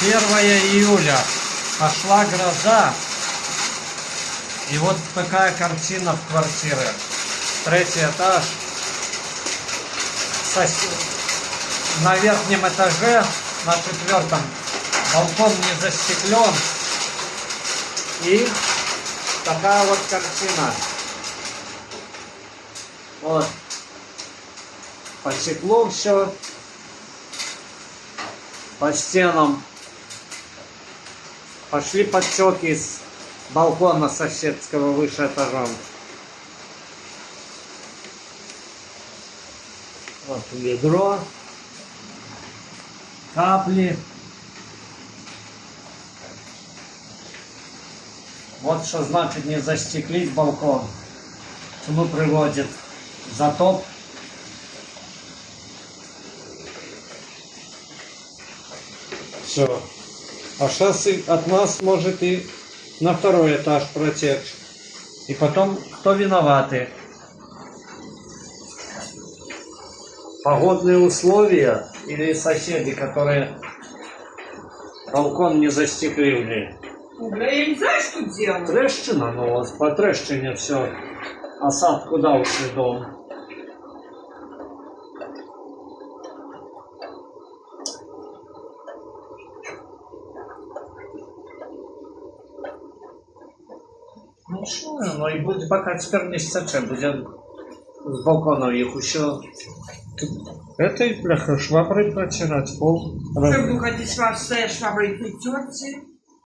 1 июля. Пошла гроза. И вот такая картина в квартире. 3-й этаж. На верхнем этаже, на 4-м, балкон не застеклен. И такая вот картина. Вот. Потекло все. По стенам. Пошли подтеки с балкона соседского выше этажом. Вот ведро. Капли. Вот что значит не застеклить балкон. К чему приводит затоп. Все. А сейчас от нас может и на 2-й этаж протечь. И потом кто виноваты? Погодные условия или соседи, которые балкон не застеклили? Бля, я не знаю, что делать. Трещина, ну вот по трещине все. Осад куда ушли дом? Ну що, ну і буде поки тепер місяця, буде з балкона їх ще этой, бляха, шваброй протирать пол. Что буду ходить шваброй придется?